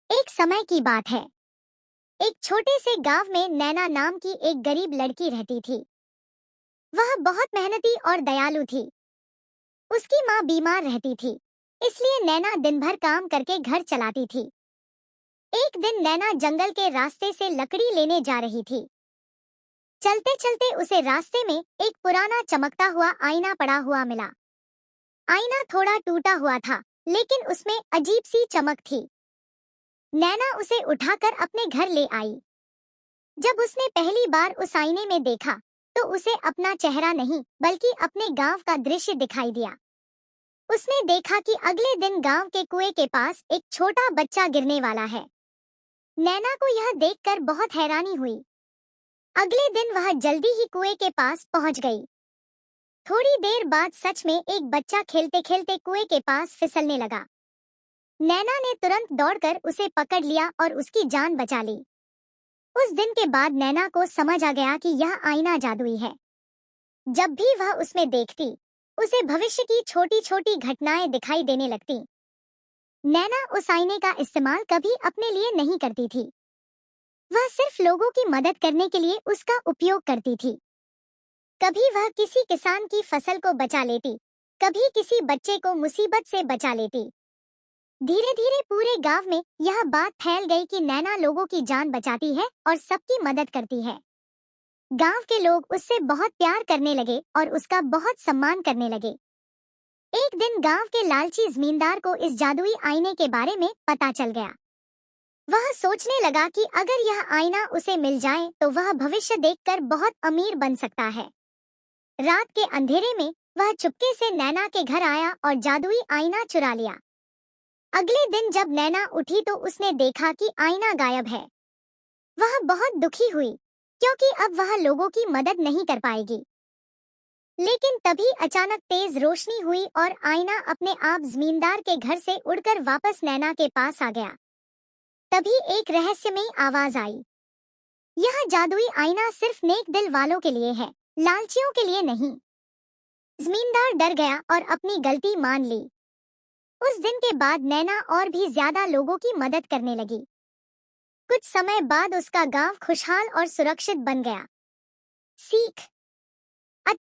एक समय की बात है। एक छोटे से गांव में नैना नाम की एक गरीब लड़की रहती थी। वह बहुत मेहनती और दयालु थी। उसकी माँ बीमार रहती थी, इसलिए नैना दिन भर काम करके घर चलाती थी। एक दिन नैना जंगल के रास्ते से लकड़ी लेने जा रही थी। चलते चलते उसे रास्ते में एक पुराना चमकता हुआ आईना पड़ा हुआ मिला। आईना थोड़ा टूटा हुआ था, लेकिन उसमें अजीब सी चमक थी। नैना उसे उठाकर अपने घर ले आई। जब उसने पहली बार उस आईने में देखा, तो उसे अपना चेहरा नहीं बल्कि अपने गांव का दृश्य दिखाई दिया। उसने देखा कि अगले दिन गांव के कुएं के पास एक छोटा बच्चा गिरने वाला है। नैना को यह देखकर बहुत हैरानी हुई। अगले दिन वह जल्दी ही कुएं के पास पहुंच गई। थोड़ी देर बाद सच में एक बच्चा खेलते खेलते कुएं के पास फिसलने लगा। नैना ने तुरंत दौड़कर उसे पकड़ लिया और उसकी जान बचा ली। उस दिन के बाद नैना को समझ आ गया कि यह आईना जादुई है। जब भी वह उसमें देखती, उसे भविष्य की छोटी छोटी घटनाएं दिखाई देने लगती। नैना उस आईने का इस्तेमाल कभी अपने लिए नहीं करती थी। वह सिर्फ लोगों की मदद करने के लिए उसका उपयोग करती थी। कभी वह किसी किसान की फसल को बचा लेती, कभी किसी बच्चे को मुसीबत से बचा लेती। धीरे धीरे पूरे गांव में यह बात फैल गई कि नैना लोगों की जान बचाती है और सबकी मदद करती है। गांव के लोग उससे बहुत प्यार करने लगे और उसका बहुत सम्मान करने लगे। एक दिन गांव के लालची जमींदार को इस जादुई आईने के बारे में पता चल गया। वह सोचने लगा कि अगर यह आईना उसे मिल जाए तो वह भविष्य देखकर बहुत अमीर बन सकता है। रात के अंधेरे में वह चुपके से नैना के घर आया और जादुई आईना चुरा लिया। अगले दिन जब नैना उठी तो उसने देखा कि आईना गायब है। वह बहुत दुखी हुई, क्योंकि अब वह लोगों की मदद नहीं कर पाएगी। लेकिन तभी अचानक तेज रोशनी हुई और आईना अपने आप जमींदार के घर से उड़कर वापस नैना के पास आ गया। तभी एक रहस्यमयी आवाज आई, यह जादुई आईना सिर्फ नेक दिल वालों के लिए है, लालचियों के लिए नहीं। जमींदार डर गया और अपनी गलती मान ली। उस दिन के बाद नैना और भी ज्यादा लोगों की मदद करने लगी। कुछ समय बाद उसका गांव खुशहाल और सुरक्षित बन गया। सीख।